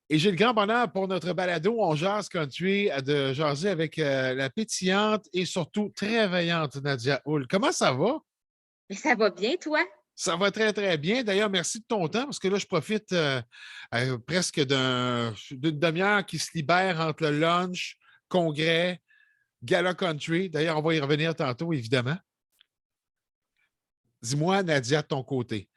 Et j'ai le grand bonheur pour notre balado On jase country de jaser avec la pétillante et surtout très veillante Nadia Houle. Comment ça va? Mais ça va bien, toi? Ça va très, très bien. D'ailleurs, merci de ton temps parce que là, je profite presque d'une demi-heure qui se libère entre le lunch, congrès, gala country. D'ailleurs, on va y revenir tantôt, évidemment. Dis-moi, Nadia, de ton côté.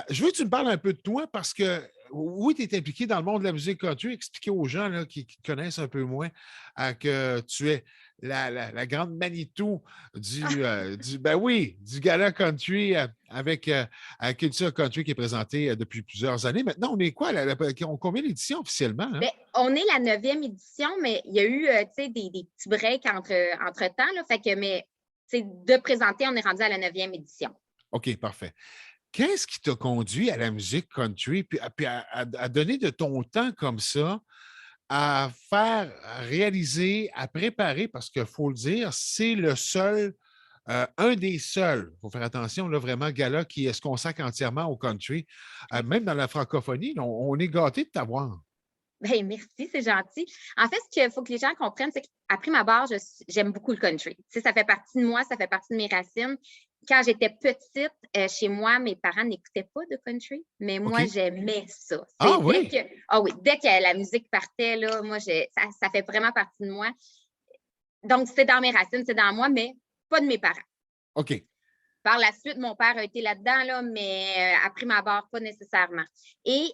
Je veux que tu me parles un peu de toi parce que oui, tu es impliqué dans le monde de la musique country. Expliquer aux gens là, qui te connaissent un peu moins que tu es la grande Manitou ben oui, du gala country avec Culture Country qui est présenté depuis plusieurs années. Maintenant, on est quoi? Combien d'éditions officiellement? Hein? Bien, on est la 9e édition, mais il y a eu des petits breaks entre-temps. Là, fait que, mais de présenter, on est rendu à la 9e édition. OK, parfait. Qu'est-ce qui t'a conduit à la musique country, puis à donner de ton temps comme ça, à faire réaliser, à préparer, parce qu'il faut le dire, c'est le seul, un des seuls, il faut faire attention, là, vraiment, gala qui se consacre entièrement au country. Même dans la francophonie, là, on est gâtés de t'avoir. Bien, merci, c'est gentil. En fait, ce qu'il faut que les gens comprennent, c'est qu'à prime abord, j'aime beaucoup le country. Tu sais, ça fait partie de moi, ça fait partie de mes racines. Quand j'étais petite, chez moi, mes parents n'écoutaient pas de country, mais moi, OK? j'aimais ça. Ah oui? Oui, dès que la musique partait, là, moi, ça fait vraiment partie de moi. Donc, c'est dans mes racines, c'est dans moi, mais pas de mes parents. OK. Par la suite, mon père a été là-dedans, là, mais à prime abord, pas nécessairement. Et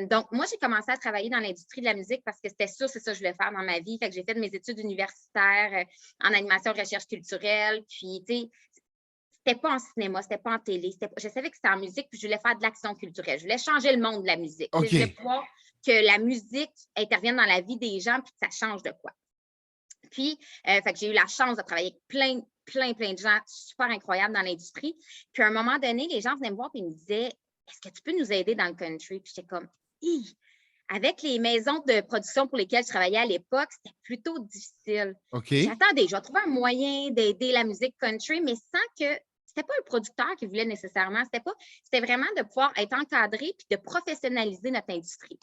donc, moi, j'ai commencé à travailler dans l'industrie de la musique parce que c'était sûr, c'est ça que je voulais faire dans ma vie. Fait que j'ai fait mes études universitaires en animation, recherche culturelle. Puis, tu sais, c'était pas en cinéma, c'était pas en télé. Je savais que c'était en musique, puis je voulais faire de l'action culturelle. Je voulais changer le monde de la musique. Je voulais OK. pouvoir que la musique intervienne dans la vie des gens, puis que ça change de quoi. Puis, fait que j'ai eu la chance de travailler avec plein de gens super incroyables dans l'industrie. Puis, à un moment donné, les gens venaient me voir et me disaient, est-ce que tu peux nous aider dans le country? Puis, j'étais comme, hi! Avec les maisons de production pour lesquelles je travaillais à l'époque, c'était plutôt difficile. Puis, OK. j'attendais, je vais trouver un moyen d'aider la musique country, mais sans que c'était pas le producteur qui voulait nécessairement. C'était vraiment de pouvoir être encadré puis de professionnaliser notre industrie.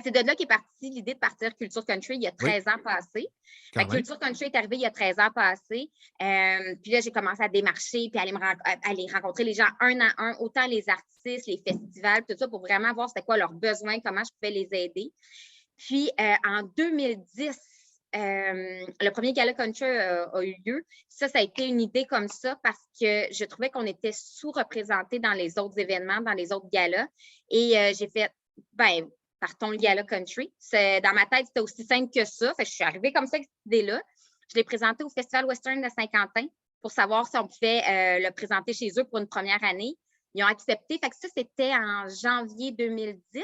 C'est de là qu'est partie l'idée de partir Culture Country il y a Oui, 13 ans passés. quand même. Culture Country est arrivée il y a 13 ans passés. Puis là, j'ai commencé à démarcher puis aller rencontrer les gens un à un, autant les artistes, les festivals, tout ça, pour vraiment voir c'était quoi leurs besoins, comment je pouvais les aider. Puis en 2010, le premier gala country a eu lieu. Ça a été une idée comme ça parce que je trouvais qu'on était sous-représentés dans les autres événements, dans les autres galas. Et j'ai fait, ben partons le gala country. Dans ma tête, c'était aussi simple que ça. Fait que je suis arrivée comme ça avec cette idée-là. Je l'ai présenté au Festival Western de Saint-Quentin pour savoir si on pouvait le présenter chez eux pour une première année. Ils ont accepté. Fait que ça, c'était en janvier 2010.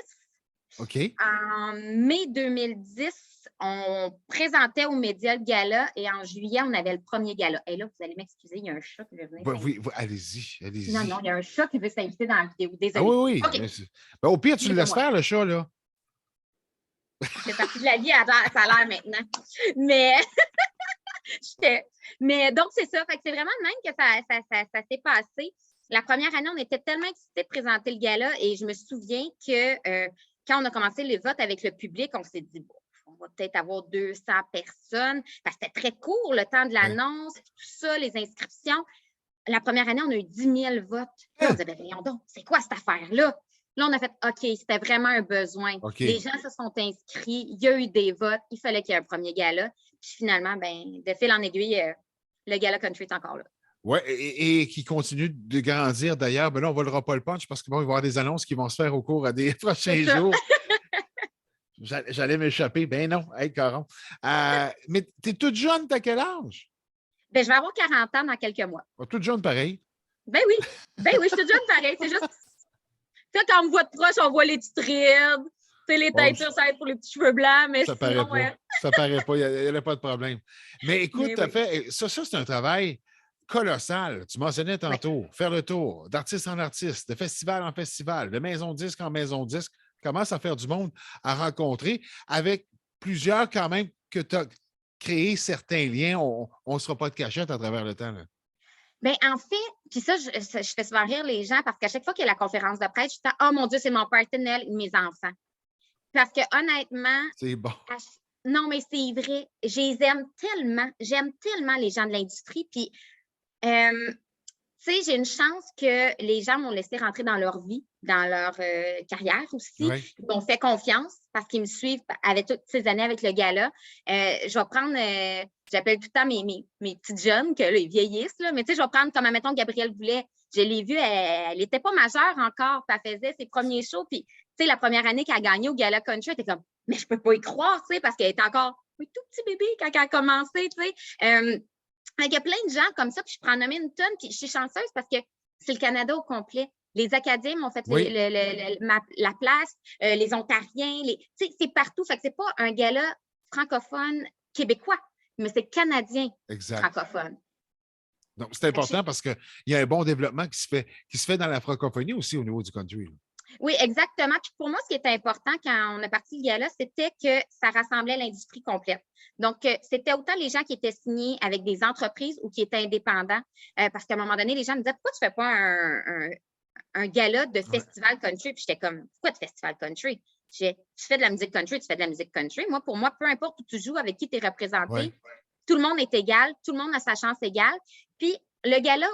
OK. En mai 2010, on présentait aux médias le gala et en juillet, on avait le premier gala. Et là, vous allez m'excuser, il y a un chat qui veut venir Oui, s'inviter. oui, allez-y, Non, non, allez-y. il y a un chat qui veut s'inviter dans la vidéo. Ah Désolée. oui, oui. OK, Ben, au pire, tu le laisses laissez-moi. faire, le chat, là. Ça fait partie de la vie, ça a l'air maintenant. Mais, mais donc, c'est ça. Fait que c'est vraiment de même que ça s'est passé. La première année, on était tellement excités de présenter le gala et je me souviens que quand on a commencé les votes avec le public, on s'est dit, bon, on va peut-être avoir 200 personnes. Parce que c'était très court, le temps de Oui. l'annonce, tout ça, les inscriptions. La première année, on a eu 10 000 votes. Là, on Hein? disait, voyons donc, c'est quoi cette affaire-là? Là, on a fait, OK, c'était vraiment un besoin. Les OK. gens se sont inscrits, il y a eu des votes, il fallait qu'il y ait un premier gala. Puis finalement, ben, de fil en aiguille, le gala country est encore là. Oui, et qui continue de grandir d'ailleurs. Ben là, on ne volera pas le punch parce qu'il va y avoir des annonces qui vont se faire au cours des C'est prochains ça. jours. J'allais m'échapper. Ben non, hey, Caron. Mais tu es toute jeune, t'as quel âge? Ben, je vais avoir 40 ans dans quelques mois. Toute jeune, pareil. Ben oui. Ben oui, je suis toute jeune pareil. C'est juste, tu sais, quand on me voit de proche, on voit les petites rides, tu sais, les Oh, teintures, ça va être pour les petits cheveux blancs, mais ça paraît sinon, pas. Ça paraît pas. Il n'y a pas de problème. Mais écoute, mais tu as oui. fait. Ça, c'est un travail colossal. Tu mentionnais Oui. tantôt, faire le tour d'artiste en artiste, de festival en festival, de maison disque en maison disque. Commence à faire du monde à rencontrer avec plusieurs quand même que tu as créé certains liens. On ne sera pas de cachette à travers le temps. Là. Bien, en fait, puis ça, je fais souvent rire les gens parce qu'à chaque fois qu'il y a la conférence de presse, je dis, oh mon Dieu, c'est mon party de Noël, mes enfants. Parce que honnêtement, C'est bon. non, mais c'est vrai, je les aime tellement, j'aime tellement les gens de l'industrie. Puis, tu sais, j'ai une chance que les gens m'ont laissé rentrer dans leur vie, dans leur carrière aussi. Oui. Ils m'ont fait confiance parce qu'ils me suivent avec toutes ces années avec le gala. Je vais prendre, j'appelle tout le temps mes petites jeunes, que là, ils vieillissent, là, mais tu sais, je vais prendre comme, admettons, Gabrielle Boulet. Je l'ai vue, elle n'était pas majeure encore, puis elle faisait ses premiers shows. Puis, tu sais, la première année qu'elle a gagné au Gala Country, elle était comme, mais je peux pas y croire, tu sais, parce qu'elle était encore un tout petit bébé quand elle a commencé, tu sais. Il y a plein de gens comme ça, puis je prends en nommer une tonne, puis je suis chanceuse parce que c'est le Canada au complet. Les Acadiens m'ont fait Oui. la place, les Ontariens, c'est partout. Fait que c'est pas un gala francophone québécois, mais c'est canadien Exact. francophone. Donc, c'est important parce qu'il y a un bon développement qui se fait dans la francophonie aussi au niveau du country. Là. Oui, exactement. Puis pour moi, ce qui était important quand on a parti le gala, c'était que ça rassemblait l'industrie complète. Donc, c'était autant les gens qui étaient signés avec des entreprises ou qui étaient indépendants. Parce qu'à un moment donné, les gens me disaient, pourquoi tu ne fais pas un gala de festival country? Puis j'étais comme, pourquoi de festival country? Tu fais de la musique country, tu fais de la musique country. Moi, pour moi, peu importe où tu joues, avec qui tu es représenté, tout le monde est égal, tout le monde a sa chance égale. Puis le gala,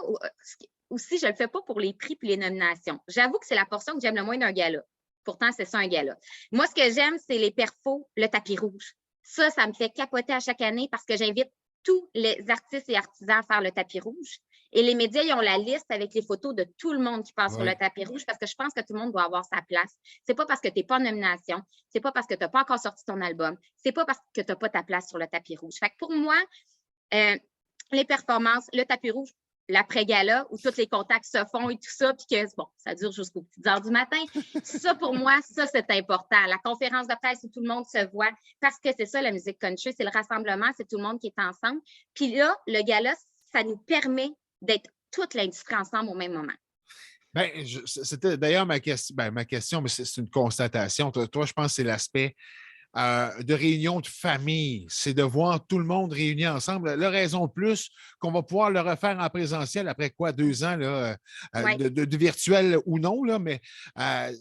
aussi, je ne le fais pas pour les prix et les nominations. J'avoue que c'est la portion que j'aime le moins d'un gala. Pourtant, c'est ça un gala. Moi, ce que j'aime, c'est les perfos, le tapis rouge. Ça me fait capoter à chaque année parce que j'invite tous les artistes et artisans à faire le tapis rouge. Et les médias, ils ont la liste avec les photos de tout le monde qui passe sur le tapis rouge parce que je pense que tout le monde doit avoir sa place. C'est pas parce que tu n'es pas en nomination, c'est pas parce que tu n'as pas encore sorti ton album, c'est pas parce que tu n'as pas ta place sur le tapis rouge. Fait que pour moi, les performances, le tapis rouge, l'après-gala, où tous les contacts se font et tout ça, puis que, bon, ça dure jusqu'aux petites heures du matin. Ça, pour moi, ça, c'est important. La conférence de presse où tout le monde se voit, parce que c'est ça, la musique country, c'est le rassemblement, c'est tout le monde qui est ensemble. Puis là, le gala, ça nous permet d'être toute l'industrie ensemble au même moment. Bien, c'était d'ailleurs ma question, mais c'est une constatation. Toi, je pense que c'est l'aspect de réunion de famille. C'est de voir tout le monde réuni ensemble. La raison de plus qu'on va pouvoir le refaire en présentiel après quoi, 2 ans là, de virtuel ou non, là, mais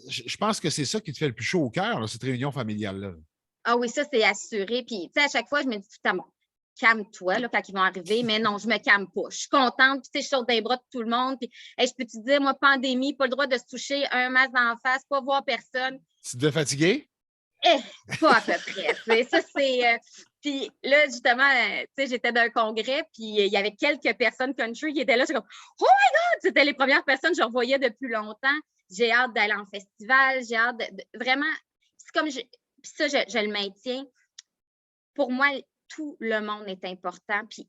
je pense que c'est ça qui te fait le plus chaud au cœur, là, cette réunion familiale-là. Ah oui, ça, c'est assuré. Puis, tu sais, à chaque fois, je me dis tout à l'heure, calme-toi là, quand ils vont arriver, mais non, je me calme pas. Je suis contente, puis tu sais, je saute dans les bras de tout le monde. Puis, je peux te dire, moi, pandémie, pas le droit de se toucher, un masque en face, pas voir personne. Tu devais fatiguer? Pas à peu près. Ça, c'est. Puis là, justement, tu sais, j'étais d'un congrès, puis il y avait quelques personnes country qui étaient là. J'étais comme, oh my God! C'était les premières personnes que je revoyais depuis longtemps. J'ai hâte d'aller en festival. J'ai hâte vraiment. C'est comme. Puis ça, je le maintiens. Pour moi, tout le monde est important. Puis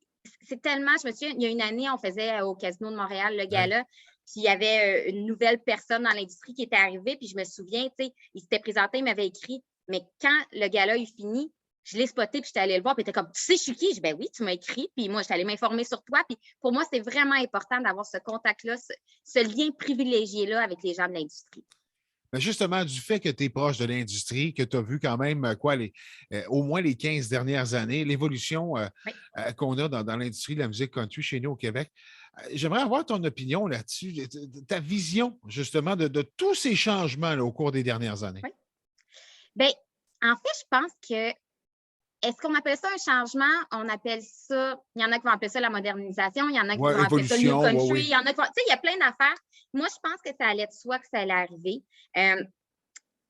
c'est tellement. Je me souviens, il y a une année, on faisait au Casino de Montréal le gala. Puis il y avait une nouvelle personne dans l'industrie qui était arrivée. Puis je me souviens, tu sais, il s'était présenté, il m'avait écrit. Mais quand le gala est fini, je l'ai spoté, puis j'étais allée le voir, puis il était comme, tu sais, je suis qui? Je dis, ben oui, tu m'as écrit, puis moi, j'étais allée m'informer sur toi. Puis pour moi, c'est vraiment important d'avoir ce contact-là, ce lien privilégié-là avec les gens de l'industrie. Mais justement, du fait que tu es proche de l'industrie, que tu as vu quand même au moins les 15 dernières années, l'évolution qu'on a dans l'industrie de la musique country chez nous au Québec, j'aimerais avoir ton opinion là-dessus, ta vision justement de tous ces changements là, au cours des dernières années. Oui. Bien, en fait, je pense que, est-ce qu'on appelle ça un changement? On appelle ça, il y en a qui vont appeler ça la modernisation, il y en a qui vont appeler ça le new country, il y en a qui vont, tu sais, il y a plein d'affaires. Moi, je pense que ça allait de soi que ça allait arriver.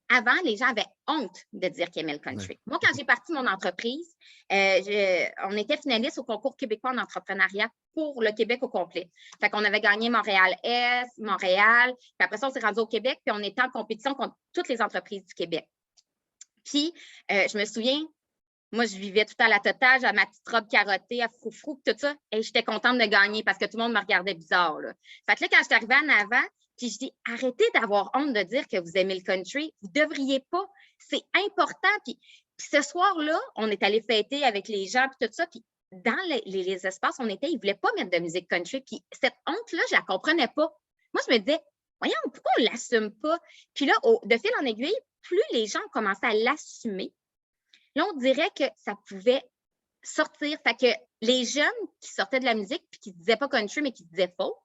Avant, les gens avaient honte de dire qu'ils aimaient le country. Oui. Moi, quand j'ai parti mon entreprise, on était finaliste au concours québécois en entrepreneuriat pour le Québec au complet. Fait qu'on avait gagné Montréal-Est, Montréal, puis après ça, on s'est rendu au Québec, puis on était en compétition contre toutes les entreprises du Québec. Puis, je me souviens, moi, je vivais tout à la totale, à ma petite robe carottée, à froufrou, tout ça, et j'étais contente de gagner parce que tout le monde me regardait bizarre. Là. Fait que là, quand je suis arrivée en avant, puis je dis, arrêtez d'avoir honte de dire que vous aimez le country. Vous ne devriez pas. C'est important. Puis ce soir-là, on est allé fêter avec les gens, puis tout ça, puis dans les espaces où on était, ils ne voulaient pas mettre de musique country. Puis cette honte-là, je ne la comprenais pas. Moi, je me disais, voyons, pourquoi on ne l'assume pas? Puis là, de fil en aiguille, plus les gens commençaient à l'assumer, là, on dirait que ça pouvait sortir. Fait que les jeunes qui sortaient de la musique puis qui ne disaient pas country, mais qui disaient folk,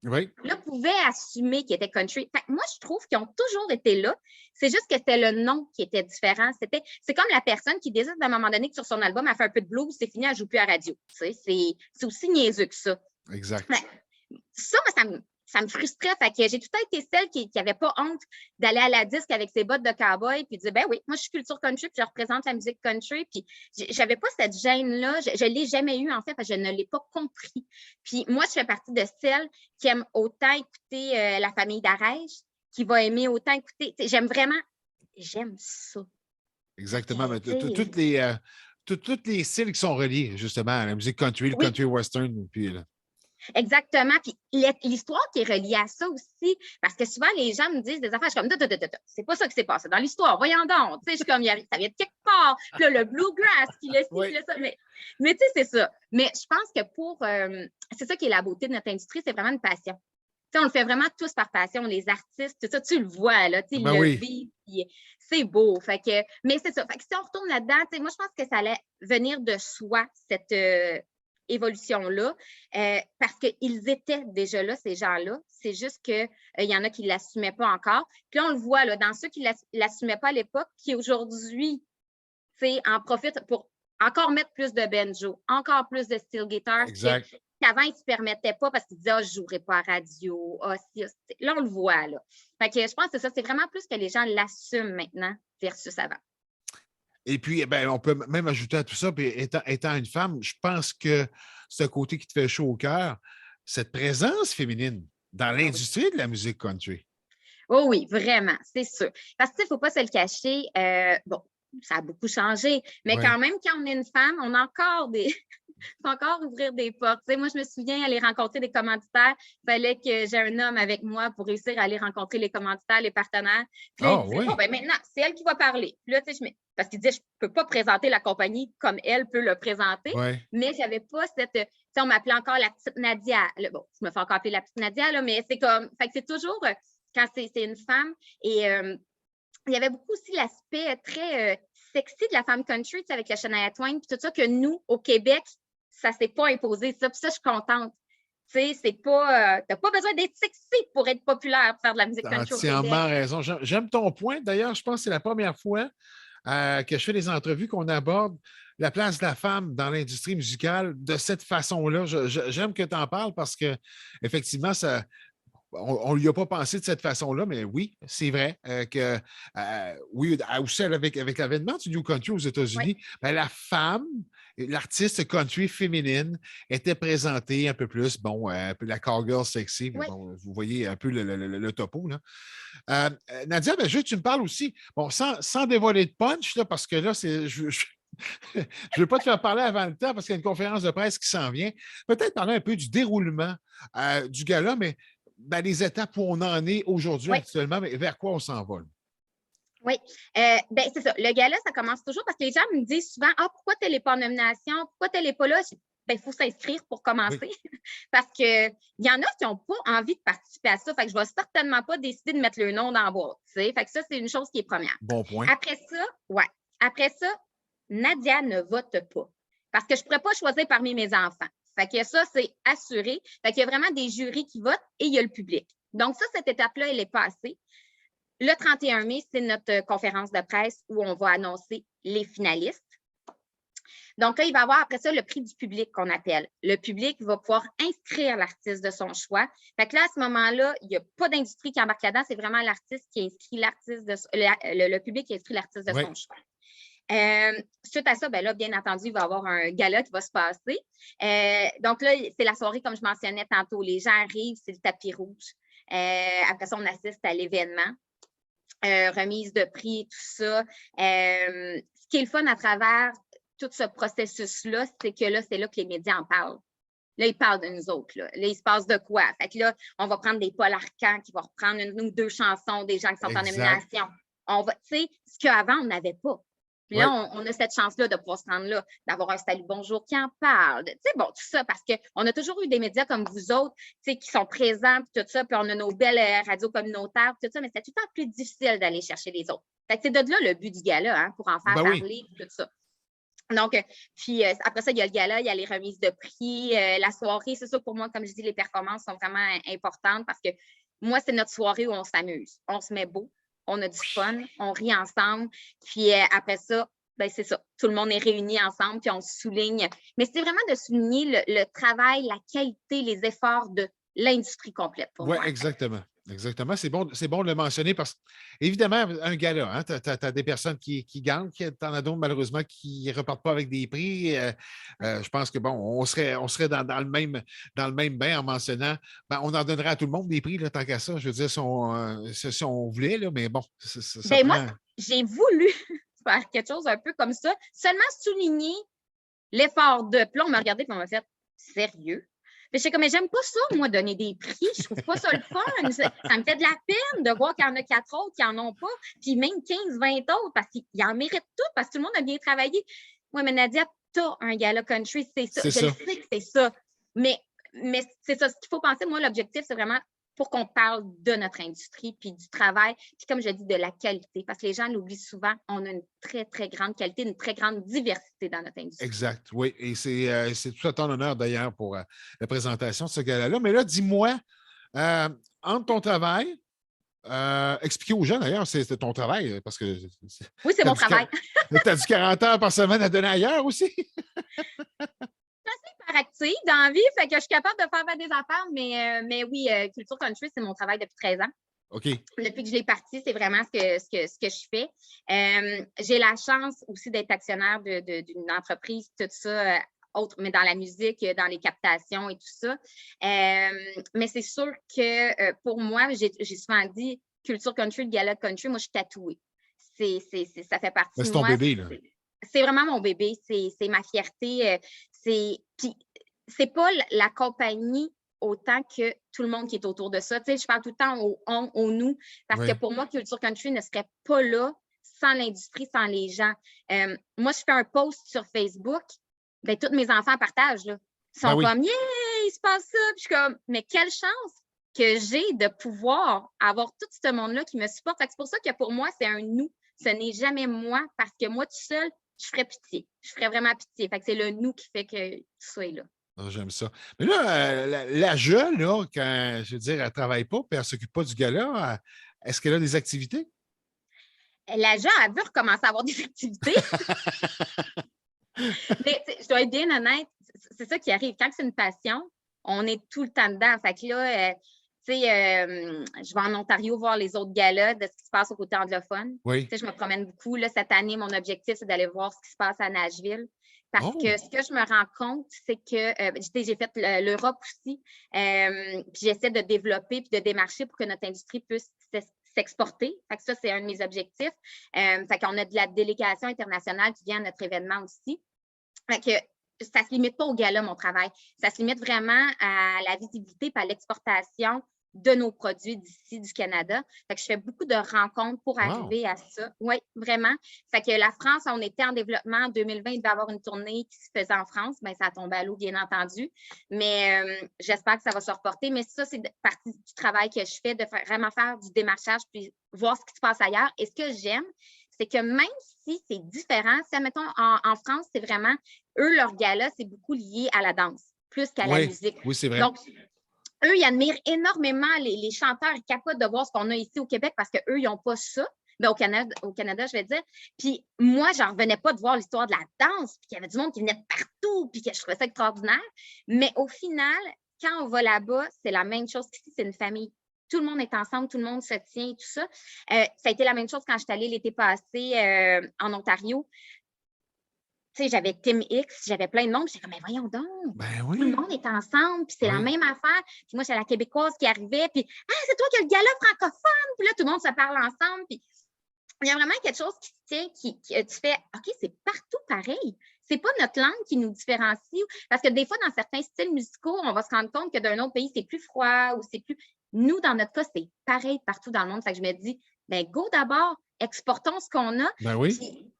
Oui, Là, pouvaient assumer qu'ils étaient country. Fait que moi, je trouve qu'ils ont toujours été là. C'est juste que c'était le nom qui était différent. C'est comme la personne qui décide à un moment donné que sur son album, elle fait un peu de blues, c'est fini, elle ne joue plus à radio. Tu sais, c'est aussi niaiseux que ça. exact. Mais ça, moi, ça me frustrait. Fait que j'ai tout le temps été celle qui n'avait pas honte d'aller à la disque avec ses bottes de cowboy puis de dire, ben oui, moi, je suis culture country puis je représente la musique country. Puis j'avais pas cette gêne-là. Je ne l'ai jamais eu, en fait, parce que je ne l'ai pas compris. Puis moi, je fais partie de celles qui aiment autant écouter La Famille d'Arèche, qui va aimer autant écouter. J'aime ça. Exactement. Mais Tu toutes les styles qui sont reliés, justement, à la musique country, le oui, country western, puis là. exactement. Puis l'histoire qui est reliée à ça aussi, parce que souvent les gens me disent des affaires, je suis comme, c'est pas ça qui s'est passé dans l'histoire, voyons donc. Tu sais, je suis comme, ça vient de quelque part. Puis là, le bluegrass, puis le ci, Oui. puis le ça. Mais tu sais, c'est ça. Mais je pense que c'est ça qui est la beauté de notre industrie, c'est vraiment une passion. Tu sais, on le fait vraiment tous par passion, les artistes, tout ça, tu le vois, là, tu sais, Ben le oui. vivre, puis c'est beau. Mais c'est ça. Fait que si on retourne là-dedans, tu sais, moi, je pense que ça allait venir de soi, cette évolution-là, parce qu'ils étaient déjà là, ces gens-là. C'est juste qu'il y en a qui ne l'assumaient pas encore. Puis là, on le voit, là, dans ceux qui ne l'assumaient pas à l'époque, qui aujourd'hui, en profitent pour encore mettre plus de banjo, encore plus de steel guitar, qu'avant, ils ne se permettaient pas parce qu'ils disaient, je ne jouerai pas à radio. Là, on le voit, là. Fait que je pense que c'est ça. C'est vraiment plus que les gens l'assument maintenant versus avant. Et puis, on peut même ajouter à tout ça, puis étant une femme, je pense que c'est un côté qui te fait chaud au cœur, cette présence féminine dans l'industrie de la musique country. Oh oui, vraiment, c'est sûr. Parce que, il ne faut pas se le cacher. Bon, ça a beaucoup changé, mais quand même, quand on est une femme, on a encore faut encore ouvrir des portes. Tu sais, moi, je me souviens aller rencontrer des commanditaires. Il fallait que j'ai un homme avec moi pour réussir à aller rencontrer les commanditaires, les partenaires. Puis là, il disait, maintenant, c'est elle qui va parler. Puis là, tu sais, parce qu'il disait, je ne peux pas présenter la compagnie comme elle peut le présenter, mais je n'avais pas cette. Tu sais, on m'appelait encore la petite Nadia. Là, bon, je me fais encore appeler la petite Nadia, là, mais c'est comme. Fait que c'est toujours quand c'est une femme. Et il y avait beaucoup aussi l'aspect très sexy de la femme country, tu sais, avec la Shania Twain, puis tout ça, que nous, au Québec, ça ne s'est pas imposé. Ça, puis ça, je suis contente. Tu sais, c'est pas. T'as pas besoin d'être sexy pour être populaire, pour faire de la musique country au Québec. Entièrement raison. J'aime ton point. D'ailleurs, je pense que c'est la première fois que je fais des entrevues qu'on aborde la place de la femme dans l'industrie musicale de cette façon-là. J'aime que tu en parles parce que, effectivement, ça. On ne lui a pas pensé de cette façon-là, mais oui, c'est vrai que, oui, aussi avec l'avènement du New Country aux États-Unis, la femme, l'artiste country féminine était présentée un peu plus, un peu la cowgirl sexy. Bon, vous voyez un peu le topo, là. Nadia, je veux que tu me parles aussi, sans dévoiler de punch, là, parce que là, je ne veux pas te faire parler avant le temps parce qu'il y a une conférence de presse qui s'en vient. Peut-être parler un peu du déroulement du gala, mais les étapes où on en est aujourd'hui actuellement, mais vers quoi on s'en va? Oui, c'est ça. Le gala, ça commence toujours parce que les gens me disent souvent, pourquoi tu n'es pas en nomination? Pourquoi tu n'es pas là? Il faut s'inscrire pour commencer. Parce qu'il y en a qui n'ont pas envie de participer à ça. Fait que je ne vais certainement pas décider de mettre le nom dans la boîte. Fait que ça, c'est une chose qui est première. Bon point. Après ça, Nadia ne vote pas. Parce que je ne pourrais pas choisir parmi mes enfants. Fait que ça, c'est assuré. Fait qu'il y a vraiment des jurys qui votent et il y a le public. Donc, ça, cette étape-là, elle est passée. Le 31 mai, c'est notre conférence de presse où on va annoncer les finalistes. Donc là, il va y avoir après ça le prix du public qu'on appelle. Le public va pouvoir inscrire l'artiste de son choix. Fait que là, à ce moment-là, il n'y a pas d'industrie qui embarque là-dedans. C'est vraiment l'artiste qui inscrit l'artiste le public qui inscrit l'artiste de son choix. Suite à ça, là, bien entendu, il va y avoir un gala qui va se passer. Donc là, c'est la soirée, comme je mentionnais tantôt. Les gens arrivent, c'est le tapis rouge. Après ça, on assiste à l'événement. Remise de prix, tout ça. Ce qui est le fun à travers tout ce processus-là, c'est là que les médias en parlent. Là, ils parlent de nous autres. Là, il se passe de quoi? Fait que là, on va prendre des Paul Arcand qui vont reprendre une ou deux chansons des gens qui sont en nomination. Tu sais, ce qu'avant, on n'avait pas. Puis là, on a cette chance-là de pouvoir se rendre là, d'avoir un Salut Bonjour qui en parle. Tu sais, bon, tout ça, parce qu'on a toujours eu des médias comme vous autres, tu sais, qui sont présents, puis tout ça, puis on a nos belles radios communautaires, tout ça, mais c'est tout le temps plus difficile d'aller chercher les autres. Fait que c'est de là le but du gala, pour en faire parler, tout ça. Donc, puis après ça, il y a le gala, il y a les remises de prix, la soirée. C'est sûr, pour moi, comme je dis, les performances sont vraiment importantes parce que moi, c'est notre soirée où on s'amuse. On se met beau, on a du fun, on rit ensemble. Puis après ça, ben c'est ça. Tout le monde est réuni ensemble, puis on souligne. Mais c'est vraiment de souligner le travail, la qualité, les efforts de l'industrie complète pour Oui, moi. exactement. Exactement. C'est bon de le mentionner parce qu'évidemment, un gala, hein, tu as des personnes qui gagnent, tu en as d'autres, malheureusement, qui ne repartent pas avec des prix. Je pense que, bon, on serait dans le même bain en mentionnant, ben, on en donnerait à tout le monde des prix, là, tant qu'à ça. Je veux dire, si on voulait, là, mais bon, ça Ben moi, prend. j'ai voulu faire quelque chose un peu comme ça, seulement souligner l'effort de. Puis là, on m'a regardé et on m'a fait sérieux. Puis j'étais comme, mais j'aime pas ça, moi, donner des prix. Je trouve pas ça le fun. Ça me fait de la peine de voir qu'il y en a 4 autres qui n'en ont pas, puis même 15, 20 autres, parce qu'ils en méritent tout, parce que tout le monde a bien travaillé. Oui, mais Nadia, t'as un gala country, c'est ça. C'est Je ça. le sais que c'est ça. Mais c'est ça. Ce qu'il faut penser, moi, l'objectif, c'est vraiment pour qu'on parle de notre industrie, puis du travail, puis comme je dis, de la qualité. Parce que les gens l'oublient souvent, on a une très, très grande qualité, une très grande diversité dans notre industrie. Exact, oui. Et c'est tout à ton honneur, d'ailleurs, pour la présentation de ce gala-là. Mais là, dis-moi, entre ton travail, expliquer aux gens, d'ailleurs, c'est ton travail, parce que oui, c'est mon travail. Tu as du 40 heures par semaine à donner ailleurs aussi. Active dans la vie, fait que je suis capable de faire des affaires, mais oui, Culture Country, c'est mon travail depuis 13 ans. OK. Depuis que je l'ai parti, c'est vraiment ce que je fais. J'ai la chance aussi d'être actionnaire d'une entreprise, tout ça, autre, mais dans la musique, dans les captations et tout ça. Mais c'est sûr que pour moi, j'ai souvent dit Culture Country, le gala country, moi, je suis tatouée. Ça fait partie C'est de ton moi. bébé, là. C'est vraiment mon bébé, c'est ma fierté. Puis c'est pas la compagnie autant que tout le monde qui est autour de ça. Tu sais, je parle tout le temps au on, au nous, parce que pour moi, Culture Country ne serait pas là sans l'industrie, sans les gens. Moi, je fais un post sur Facebook, ben tous mes enfants partagent, là. Ils sont comme, yeah, il se passe ça. Puis je suis comme, mais quelle chance que j'ai de pouvoir avoir tout ce monde-là qui me supporte. C'est pour ça que pour moi, c'est un nous. Ce n'est jamais moi, parce que moi, tout seul, je ferais pitié. Je ferais vraiment pitié. Fait que c'est le nous qui fait que tu sois là. Oh, j'aime ça. Mais là, la jeune, là, quand, je veux dire, elle ne travaille pas et elle ne s'occupe pas du gala, est-ce qu'elle a des activités? La jeune, elle veut recommencer à avoir des activités. Mais je dois être bien honnête, c'est ça qui arrive. Quand c'est une passion, on est tout le temps dedans. Fait que là, je vais en Ontario voir les autres galas de ce qui se passe au côté anglophone. Oui. Je me promène beaucoup. Là, cette année, mon objectif, c'est d'aller voir ce qui se passe à Nashville. Parce que ce que je me rends compte, c'est que j'ai fait l'Europe aussi. Puis j'essaie de développer puis de démarcher pour que notre industrie puisse s'exporter. Fait que ça, c'est un de mes objectifs. Fait qu'on a de la délégation internationale qui vient à notre événement aussi. Fait que ça ne se limite pas au gala, mon travail. Ça se limite vraiment à la visibilité et à l'exportation de nos produits d'ici, du Canada. Fait que je fais beaucoup de rencontres pour arriver à ça. Oui, vraiment. Fait que la France, on était en développement en 2020, il devait y avoir une tournée qui se faisait en France. Bien, ça a tombé à l'eau, bien entendu. Mais j'espère que ça va se reporter. Mais ça, c'est partie du travail que je fais, de vraiment faire du démarchage puis voir ce qui se passe ailleurs. Et ce que j'aime, c'est que même si c'est différent, si, admettons, en France, c'est vraiment, eux, leur gala, c'est beaucoup lié à la danse, plus qu'à la musique. Oui, c'est vrai. Donc, eux, ils admirent énormément les chanteurs, ils capotent de voir ce qu'on a ici au Québec parce qu'eux, ils n'ont pas ça. Bien, au Canada, je vais dire. Puis moi, j'en revenais pas de voir l'histoire de la danse, puis qu'il y avait du monde qui venait de partout, puis que je trouvais ça extraordinaire. Mais au final, quand on va là-bas, c'est la même chose qu'ici, c'est une famille. Tout le monde est ensemble, tout le monde se tient, tout ça. Ça a été la même chose quand je suis allée l'été passé en Ontario. Tu sais, j'avais Team X, j'avais plein de monde. J'étais comme, mais voyons donc, ben oui. tout le monde est ensemble, puis c'est la même affaire. Puis moi, c'est la Québécoise qui arrivait, puis « Ah, c'est toi qui as le gala francophone! » Puis là, tout le monde se parle ensemble. Puis il y a vraiment quelque chose qui se tient, tu fais « OK, c'est partout pareil. » C'est pas notre langue qui nous différencie. Parce que des fois, dans certains styles musicaux, on va se rendre compte que d'un autre pays, c'est plus froid ou c'est plus… Nous, dans notre cas, c'est pareil partout dans le monde. Fait que je me dis, ben go d'abord, exportons ce qu'on a. Ben oui. Puis,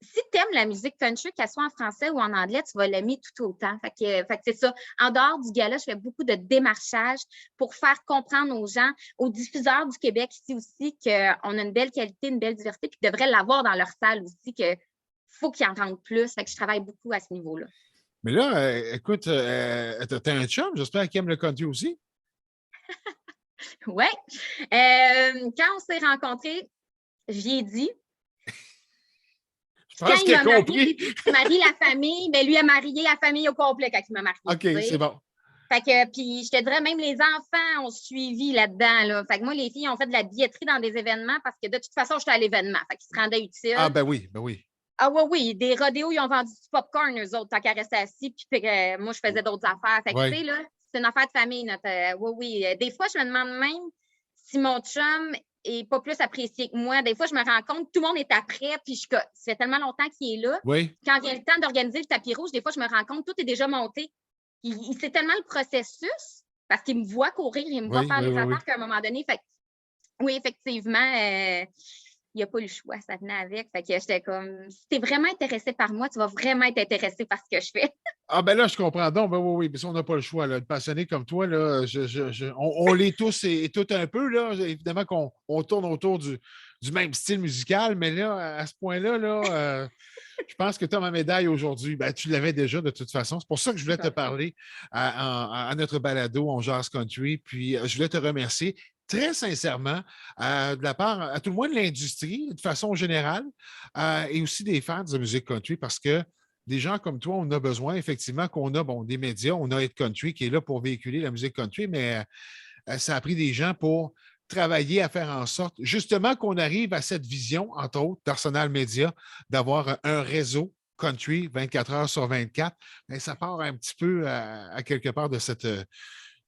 si tu aimes la musique country, qu'elle soit en français ou en anglais, tu vas l'aimer tout autant. Fait que c'est ça. En dehors du gala, je fais beaucoup de démarchage pour faire comprendre aux gens, aux diffuseurs du Québec ici aussi, qu'on a une belle qualité, une belle diversité, puis qu'ils devraient l'avoir dans leur salle aussi, qu'il faut qu'ils en rendent plus. Fait que je travaille beaucoup à ce niveau-là. Mais là, écoute, t'as un chum, j'espère qu'il aime le country aussi. Oui. Quand on s'est rencontrés, j'y ai dit. Je pense qu'il a compris. Il marie la famille, mais lui a marié la famille au complet quand il m'a marié. OK, c'est bon. Fait que, puis je te dirais, même les enfants ont suivi là-dedans. Là. Fait que moi, les filles ont fait de la billetterie dans des événements parce que de toute façon, j'étais à l'événement. Fait qu'ils se rendaient utiles. Ah, ben oui, ben oui. Ah oui. Des rodéos, ils ont vendu du popcorn, eux autres, tant qu'à rester assis. Puis moi, je faisais d'autres affaires. Fait que, tu sais, là, c'est une affaire de famille. Oui. Des fois, je me demande même si mon chum est pas plus apprécié que moi. Des fois, je me rends compte que tout le monde est après, puis ça fait tellement longtemps qu'il est là. Oui. Quand vient le temps d'organiser le tapis rouge, des fois, je me rends compte que tout est déjà monté. Il sait tellement le processus, parce qu'il me voit courir, il me voit faire les affaires qu'à un moment donné, fait que, oui, effectivement, il n'y a pas eu le choix, ça venait avec. Fait que j'étais comme, si tu es vraiment intéressé par moi, tu vas vraiment être intéressé par ce que je fais. Ah, ben là, je comprends donc. Ben oui, mais ça, on n'a pas le choix. Là. Le passionné comme toi, là, on l'est tous et tout un peu. Là. Évidemment qu'on tourne autour du même style musical, mais là, à ce point-là, là, je pense que tu as ma médaille aujourd'hui. Ben, tu l'avais déjà de toute façon. C'est pour ça que je voulais te parler à notre balado On Jase Country. Puis, je voulais te remercier très sincèrement, de la part, à tout le moins de l'industrie, de façon générale, et aussi des fans de musique country, parce que des gens comme toi, on a besoin, effectivement, qu'on a des médias. On a Hit Country qui est là pour véhiculer la musique country, mais ça a pris des gens pour travailler à faire en sorte, justement, qu'on arrive à cette vision, entre autres, d'Arsenal Media, d'avoir un réseau country 24 heures sur 24. Mais ça part un petit peu à quelque part de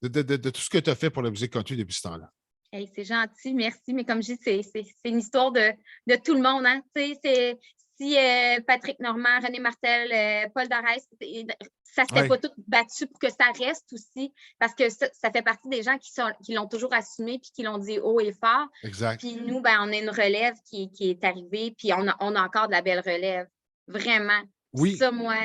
de tout ce que tu as fait pour la musique country depuis ce temps-là. Hey, c'est gentil, merci. Mais comme je dis, c'est une histoire de tout le monde. Hein? Si Patrick Normand, René Martel, Paul Darès, ça ne s'était pas tout battu pour que ça reste aussi, parce que ça fait partie des gens qui l'ont toujours assumé puis qui l'ont dit haut et fort. Exact. Puis nous, ben, on a une relève qui est arrivée, puis on a encore de la belle relève. Vraiment. Oui. Ça, moi,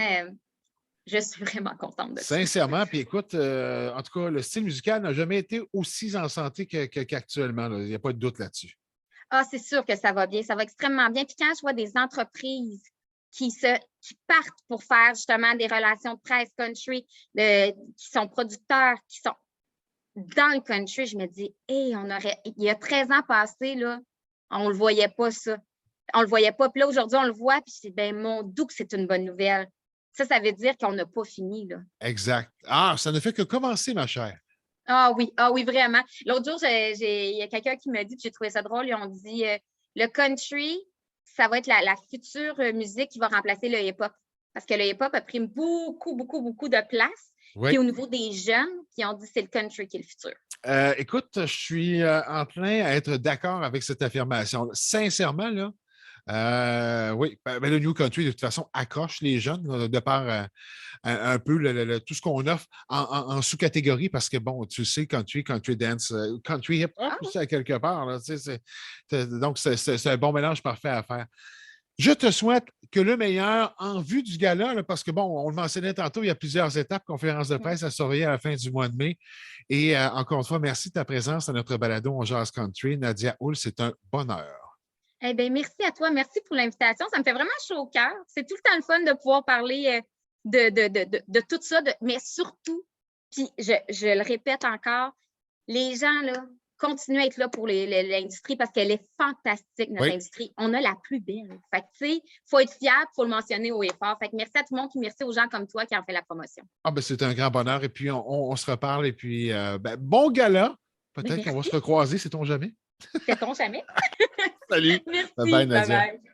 je suis vraiment contente de ça. Sincèrement, puis écoute, en tout cas, le style musical n'a jamais été aussi en santé qu'actuellement. Il n'y a pas de doute là-dessus. Ah, c'est sûr que ça va bien. Ça va extrêmement bien. Puis quand je vois des entreprises qui partent pour faire justement des relations de presse country, qui sont producteurs, qui sont dans le country, je me dis, hey, il y a 13 ans passés, là, on ne le voyait pas, ça. On ne le voyait pas. Puis là, aujourd'hui, on le voit, puis je dis, ben mon Dieu, que c'est une bonne nouvelle. Ça veut dire qu'on n'a pas fini, là. Exact. Ah, ça ne fait que commencer, ma chère. Ah oui, vraiment. L'autre jour, il y a quelqu'un qui m'a dit, puis j'ai trouvé ça drôle, ils ont dit, le country, ça va être la future musique qui va remplacer le hip-hop. Parce que le hip-hop a pris beaucoup de place. Oui. Puis au niveau des jeunes, qui ont dit c'est le country qui est le futur. Écoute, je suis en train à être d'accord avec cette affirmation. Sincèrement, là, oui, le New Country, de toute façon, accroche les jeunes de par un peu tout ce qu'on offre en sous-catégorie parce que, bon, tu sais, country dance, country hip-hop, c'est à quelque part. Là, donc, c'est un bon mélange parfait à faire. Je te souhaite que le meilleur en vue du gala, là, parce que, bon, on le mentionnait tantôt, il y a plusieurs étapes, conférences de presse à surveiller à la fin du mois de mai. Et encore une fois, merci de ta présence à notre balado On Jase Country. Nadia Houle, c'est un bonheur. Eh bien, merci à toi. Merci pour l'invitation. Ça me fait vraiment chaud au cœur. C'est tout le temps le fun de pouvoir parler de tout ça, mais surtout, puis je le répète encore, les gens, là, continuent à être là pour l'industrie parce qu'elle est fantastique, notre industrie. On a la plus belle. Fait que, tu sais, il faut être fiable, il faut le mentionner haut et fort. Fait que merci à tout le monde, puis merci aux gens comme toi qui ont fait la promotion. Ah, ben c'est un grand bonheur. Et puis, on se reparle. Et puis, bon gala. Peut-être qu'on va se recroiser, sait-on jamais? Sait-on jamais? Salut. Merci. Bye bye, Nadia. Bye bye.